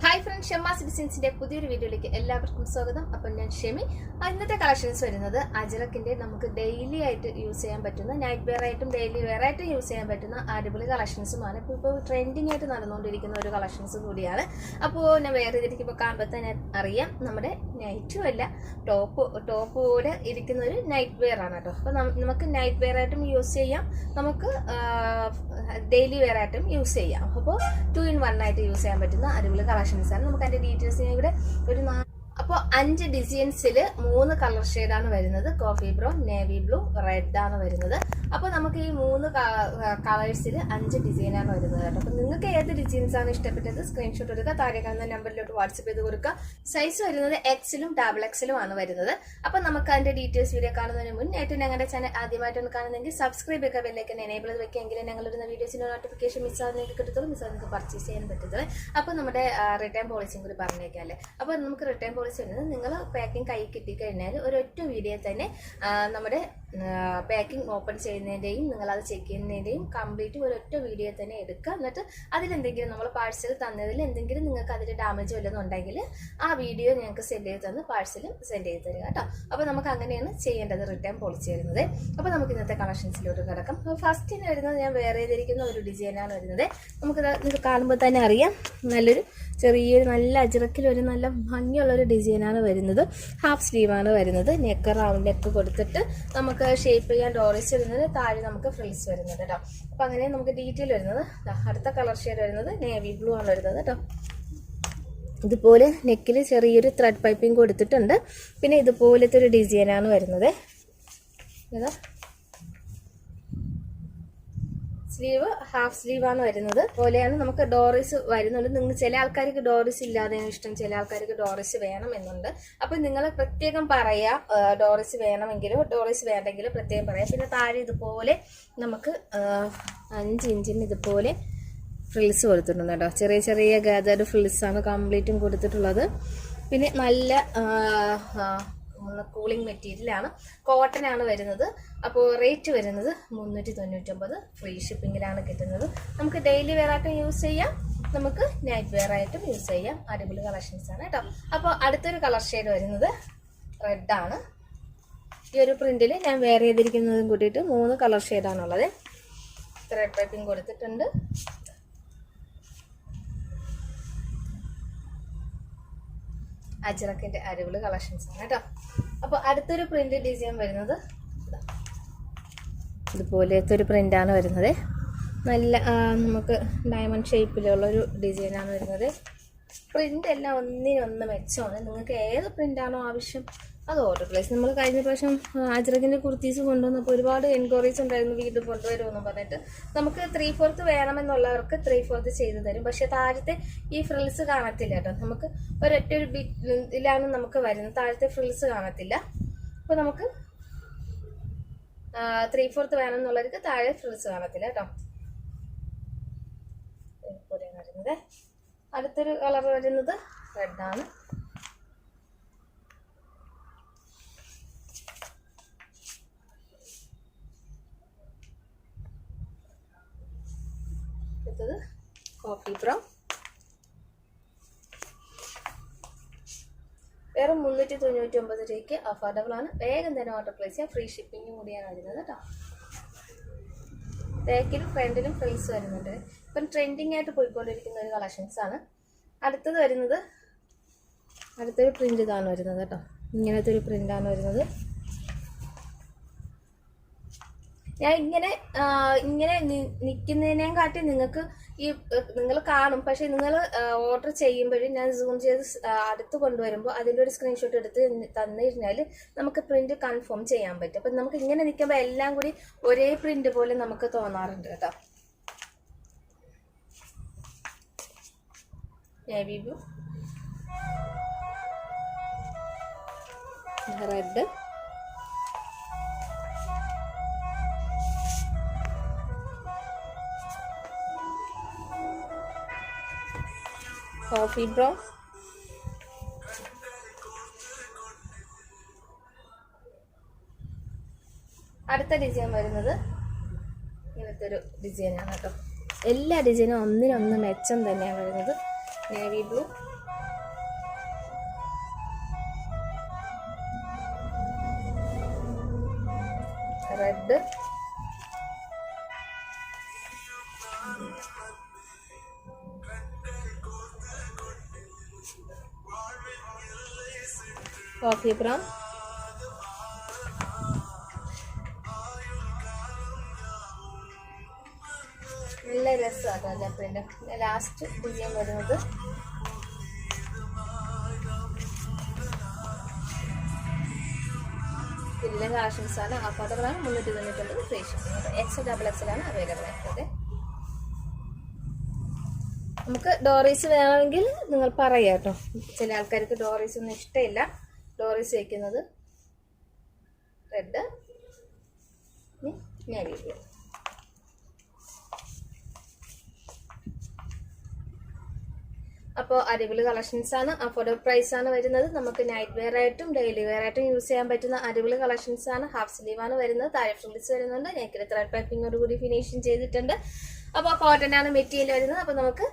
Hi friends, ഷെമ്മ സിറ്റിസൻസിന്റെ പുതിയൊരു വീഡിയോയിലേക്ക് എല്ലാവർക്കും സ്വാഗതം. അപ്പം ഞാൻ ഷെമി. ഇന്നത്തെ കളക്ഷൻസ് വരുന്നത് അജ്രക്കിന്റെ നമുക്ക് ഡെയിലി ആയിട്ട് യൂസ് ചെയ്യാൻ പറ്റുന്ന, നൈറ്റ് വെയർ ആയിട്ടും ഡെയിലി വെയർ ആയിട്ടും യൂസ് ചെയ്യാൻ പറ്റുന്ന അടിപൊളി കളക്ഷൻസുമാണ്. ഇപ്പോൾ ട്രെൻഡിങ് ആയിട്ട് നടന്നുകൊണ്ടിരിക്കുന്ന ഒരു കളക്ഷൻസ് കൂടിയാണ്. അപ്പോൾ ഞാൻ വേറെ ചെയ്തിരിക്കുമ്പോൾ കാണുമ്പോൾ തന്നെ അറിയാം, നമ്മുടെ നൈറ്റും അല്ല ടോപ്പ് കൂടെ ഇരിക്കുന്ന ഒരു നൈറ്റ് വെയർ ആണ് കേട്ടോ. അപ്പോൾ നമുക്ക് നൈറ്റ് വെയർ ആയിട്ടും യൂസ് ചെയ്യാം, നമുക്ക് ഡെയിലി വെയർ ആയിട്ടും യൂസ് ചെയ്യാം. അപ്പോൾ 2 in 1 ആയിട്ട് യൂസ് ചെയ്യാൻ പറ്റുന്ന അടിപൊളി കളക്ഷൻസ് ആണ്. നമുക്ക് അതിന്റെ ഡീറ്റെയിൽസ് ഇവിടെ ഒരു അപ്പോൾ 5 ഡിസൈൻസിൽ 3 കളർ ഷെയ്ഡാണ് വരുന്നത്. Coffee brown, navy blue, red ആണ് വരുന്നത്. അപ്പോൾ നമുക്ക് ഈ 3 കളേഴ്സിൽ 5 ഡിസൈനാണ് വരുന്നത് കേട്ടോ. അപ്പോൾ നിങ്ങൾക്ക് ഏത് ഡിസൈൻസ് ആണ് ഇഷ്ടപ്പെട്ടത് സ്ക്രീൻഷോട്ട് എടുക്കുക, താഴെ കാണുന്ന നമ്പറിലോട്ട് വാട്സപ്പ് ചെയ്ത് കൊടുക്കുക. സൈസ് വരുന്നത് എക്സിലും ഡബിൾ ആണ് വരുന്നത്. അപ്പോൾ നമുക്ക് അതിന്റെ ഡീറ്റെയിൽസ് വീഡിയോ കാണുന്നതിന് മുന്നേറ്റവും ഞങ്ങളുടെ ചാനൽ ആദ്യമായിട്ടാണ് കാണുന്നതെങ്കിൽ സബ്സ്ക്രൈബ് ചെയ്യുക, ബെല്ലൈക്കൻ എനേബിൾ ചെയ്ത് വെക്കുകയെങ്കിലും ഞങ്ങളിടുന്ന വീഡിയോസിന്റെ നോട്ടിഫിക്കേഷൻ മിസ്സാകുന്നതിന് കിട്ടത്തുള്ളൂ, മിസ്സാകുന്നത് പർച്ചേസ് ചെയ്യാൻ പറ്റത്തുള്ളൂ. അപ്പോൾ നമ്മുടെ റിട്ടേൺ പോളിസിയും കൂടി പറഞ്ഞേക്കാല്ലേ. അപ്പോൾ നമുക്ക് റിട്ടേൺ പോളിസി വരുന്നത്, നിങ്ങൾ പാക്കിംഗ് കൈ കിട്ടിക്കഴിഞ്ഞാൽ ഒരൊറ്റ വീഡിയോ തന്നെ നമ്മുടെ പാക്കിംഗ് ഓപ്പൺ ചെയ്യുന്നതിൻ്റെയും നിങ്ങളത് ചെക്ക് ചെയ്യുന്നതിൻ്റെയും കംപ്ലീറ്റ് ഒരൊറ്റ വീഡിയോ തന്നെ എടുക്കുക. എന്നിട്ട് അതിലെന്തെങ്കിലും നമ്മൾ പാഴ്സൽ തന്നതിൽ എന്തെങ്കിലും നിങ്ങൾക്ക് അതിൽ ഡാമേജ് വല്ലതും ഉണ്ടെങ്കിൽ ആ വീഡിയോ ഞങ്ങൾക്ക് സെൻഡ് ചെയ്ത് തന്ന് പാഴ്സലും സെൻഡ് ചെയ്ത് തരിക കേട്ടോ. അപ്പോൾ നമുക്ക് അങ്ങനെയാണ് ചെയ്യേണ്ടത് റിട്ടേൺ പോളിസി വരുന്നത്. അപ്പോൾ നമുക്ക് ഇന്നത്തെ കളക്ഷൻസിലോട്ട് കിടക്കാം. ഫസ്റ്റിന് വരുന്നത് ഞാൻ വേറെ ചെയ്തിരിക്കുന്ന ഒരു ഡിസൈനാണ് വരുന്നത്. നിങ്ങൾക്ക് കാണുമ്പോൾ തന്നെ അറിയാം, നല്ലൊരു ചെറിയൊരു നല്ല അജ്രക്കിലൊരു നല്ല ഭംഗിയുള്ളൊരു ഡിസൈനാണ് വരുന്നത്. ഹാഫ് സ്ലീവാണ് വരുന്നത്. നെക്ക് റൗണ്ട് നെക്ക് കൊടുത്തിട്ട് നമുക്ക് ഷേപ്പ് ചെയ്യാൻ ഡോറിസ് വരുന്നത്, താഴെ നമുക്ക് ഫ്രിൽസ് വരുന്നത് കേട്ടോ. അപ്പം അങ്ങനെ നമുക്ക് ഡീറ്റെയിൽ വരുന്നത്, അടുത്ത കളർ ഷെയ്ഡ് വരുന്നത് നേവി ബ്ലൂ ആണ് വരുന്നത് കേട്ടോ. ഇതുപോലെ നെക്കിൽ ചെറിയൊരു ത്രെഡ് പൈപ്പിംഗ് കൊടുത്തിട്ടുണ്ട്. പിന്നെ ഇതുപോലത്തെ ഒരു ഡിസൈനാണ് വരുന്നത്. ഇതാ സ്ലീവ് ഹാഫ് സ്ലീവാണ് വരുന്നത്. പോലെയാണ് നമുക്ക് ഡോറിസ് വരുന്നുണ്ട്. നിങ്ങൾ ചില ആൾക്കാർക്ക് ഡോറിസ് ഇല്ലാതെയാണ് ഇഷ്ടം, ചില ആൾക്കാർക്ക് ഡോറിസ് വേണം എന്നുണ്ട്. അപ്പം നിങ്ങൾ പ്രത്യേകം പറയാം, ഡോറിസ് വേണമെങ്കിലോ ഡോറിസ് വേണ്ടെങ്കിലോ പ്രത്യേകം പറയാം. പിന്നെ താഴെ ഇതുപോലെ നമുക്ക് 5 ഇഞ്ചിന് ഇതുപോലെ ഫ്രിൽസ് കൊടുത്തിട്ടുണ്ട് കേട്ടോ. ചെറിയ ചെറിയ ഗാദർഡ് ഫ്രിൽസാണ് കംപ്ലീറ്റും കൊടുത്തിട്ടുള്ളത്. പിന്നെ നല്ല കൂളിംഗ് മെറ്റീരിയലാണ്, കോട്ടൺ ആണ് വരുന്നത്. അപ്പോൾ റേറ്റ് വരുന്നത് 399, ഫ്രീ ഷിപ്പിങ്ങിലാണ് കിട്ടുന്നത്. നമുക്ക് ഡെയിലി വെയർ ആയിട്ടും യൂസ് ചെയ്യാം, നമുക്ക് നൈറ്റ് വെയർ ആയിട്ടും യൂസ് ചെയ്യാം. അടിപൊളി കളക്ഷൻസ് ആണ് കേട്ടോ. അപ്പോൾ അടുത്തൊരു കളർ ഷെയ്ഡ് വരുന്നത് റെഡ് ആണ്. ഈ ഒരു പ്രിന്റിൽ ഞാൻ വെയർ ചെയ്തിരിക്കുന്നതും കൂട്ടിയിട്ട് 3 കളർ ഷെയ്ഡാണുള്ളത്. ത്രെഡ് പൈപ്പിംഗ് കൊടുത്തിട്ടുണ്ട്. അജ്രക്കിന്റെ അടിപൊളി കളക്ഷൻസ് ആണ് കേട്ടോ. അപ്പോൾ അടുത്തൊരു പ്രിന്റ് ഡിസൈൻ വരുന്നത് ഇതുപോലത്തെ ഒരു പ്രിന്റാണ് വരുന്നത്. നല്ല നമുക്ക് ഡയമണ്ട് ഷേപ്പിലുള്ളൊരു ഡിസൈനാണ് വരുന്നത്. പ്രിന്റ് എല്ലാം ഒന്നിനൊന്ന് മെച്ചമാണ്. നിങ്ങൾക്ക് ഏത് പ്രിന്റാണോ ആവശ്യം അത് ഓർഡർ പ്ലേസ്. നമ്മൾ കഴിഞ്ഞ പ്രാവശ്യം അജ്രക്കിന്റെ കുർത്തീസ് കൊണ്ടുവന്നപ്പോൾ ഒരുപാട് എൻക്വയറീസ് ഉണ്ടായിരുന്നു, വീണ്ടും കൊണ്ടുവരുമെന്ന് പറഞ്ഞിട്ട്. നമുക്ക് 3/4 വേണമെന്നുള്ളവർക്ക് 3/4 ചെയ്തു തരും. പക്ഷെ താഴത്തെ ഈ ഫ്രിൽസ് കാണത്തില്ല കേട്ടോ. നമുക്ക് ഒരൊറ്റ ഒരു ബിറ്റിലാണ് നമുക്ക് വരുന്നത്, താഴത്തെ ഫ്രിൽസ് കാണത്തില്ല. അപ്പോൾ നമുക്ക് 3/4 വേണമെന്നുള്ളവർക്ക് താഴെ ഫ്രിൽസ് കാണത്തില്ല കേട്ടോ. ഇതുപോലെയാണ് വരുന്നത്. അടുത്തൊരു കളർ വരുന്നത് റെഡാണ്. Coffee brown. വേറെ 399 രൂപയ്ക്ക് അഫോർഡബിൾ ആണ്. വേഗം തന്നെ ഓർഡർ പ്ലേസ് ചെയ്യാം. ഫ്രീ ഷിപ്പിംഗും കൂടിയാണ് വരുന്നത് കേട്ടോ. ബാക്കിലും ഫ്രണ്ടിലും ഫ്രിൽസ് വരുന്നുണ്ട്. ഇപ്പം ട്രെൻഡിങ് ആയിട്ട് പോയിക്കൊണ്ടിരിക്കുന്ന ഒരു കളക്ഷൻസ് ആണ്. അടുത്തത് വരുന്നത്, അടുത്തൊരു പ്രിന്റ് ഇതാണ് വരുന്നത് കേട്ടോ. ഇങ്ങനത്തെ ഒരു പ്രിന്റാണ് വരുന്നത്. ഞാൻ ഇങ്ങനെ നിൽക്കുന്നതിനേയും കാട്ടി നിങ്ങൾക്ക് നിങ്ങൾ കാണും. പക്ഷെ നിങ്ങൾ ഓർഡർ ചെയ്യുമ്പോഴും ഞാൻ സൂം ചെയ്ത് അടുത്ത് കൊണ്ടുവരുമ്പോൾ അതിൻ്റെ ഒരു സ്ക്രീൻഷോട്ട് എടുത്ത് തന്നു കഴിഞ്ഞാൽ നമുക്ക് പ്രിന്റ് കൺഫേം ചെയ്യാൻ പറ്റും. അപ്പം നമുക്ക് ഇങ്ങനെ നിൽക്കുമ്പോൾ എല്ലാം കൂടി ഒരേ പ്രിന്റ് പോലെ നമുക്ക് തോന്നാറുണ്ട് കേട്ടോ. Navy blue, red, coffee brown, അടുത്ത ഡിസൈൻ വരുന്നത് ഇങ്ങനത്തെ ഒരു ഡിസൈനാണ് കേട്ടോ. എല്ലാ ഡിസൈനും ഒന്നിനൊന്ന് മെച്ചം തന്നെയാണ് വരുന്നത്. Navy blue, red, coffee brown, നല്ല രസമാണ് അല്ലേ പ്രിന്റ്. ലാസ്റ്റ് ഡിസൈൻ വരുന്നത് ഇതിലെ കളക്ഷൻസ് ആണ്. ആ ഫോട്ടോഗ്രാം 399 ഫ്രീ ഷിപ്പിംഗ്. XXL ആണ് അവൈലബിൾ ആയിട്ടുള്ളത്. നമുക്ക് ഡോറീസ് വേണമെങ്കിൽ നിങ്ങൾ പറയാം കേട്ടോ. ചില ആൾക്കാർക്ക് ഡോറീസ് ഒന്നും ഇഷ്ടമില്ല. ഡോറീസ് വയ്ക്കുന്നത് റെഡ്, നേവി ബ്ലൂ. അപ്പോൾ അടിപൊളി കളക്ഷൻസ് ആണ്. അഫോർഡബിൾ പ്രൈസ് ആണ് വരുന്നത്. നമുക്ക് നൈറ്റ് വെയർ ആയിട്ടും ഡെയിലി വെയർ ആയിട്ടും യൂസ് ചെയ്യാൻ പറ്റുന്ന അടിപൊളി കളക്ഷൻസ് ആണ്. ഹാഫ് സ്ലീവ് ആണ് വരുന്നത്. താഴെ ഫ്രിൽസ് വരുന്നുണ്ട്. നെക്കിൽ ത്രെഡ് പൈപ്പിങ്ങോട് കൂടി ഫിനിഷിങ് ചെയ്തിട്ടുണ്ട്. അപ്പോൾ കോട്ടൺ ആണ് മെറ്റീരിയൽ വരുന്നത്. അപ്പോൾ നമുക്ക്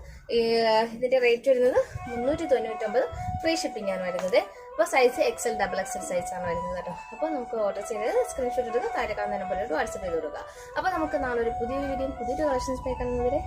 ഇതിന്റെ റേറ്റ് വരുന്നത് 399 ഫ്രീ ഷിപ്പിംഗ് ആണ് വരുന്നത്. അപ്പോൾ സൈസ് XXL സൈസ് ആണ് വരുന്നത് കേട്ടോ. അപ്പോൾ നമുക്ക് ഓർഡർ ചെയ്ത് സ്ക്രീൻഷോട്ട് എടുക്കുക. താഴെ കാണുന്ന നമ്പറിലോട്ട് വാട്സ്ആപ്പ് ചെയ്ത് കൊടുക്കുക. അപ്പോൾ നമുക്ക് നാളെ ഒരു പുതിയൊരു വീഡിയോ പുതിയൊരു കളക്ഷൻസ് കാണുന്നവരെ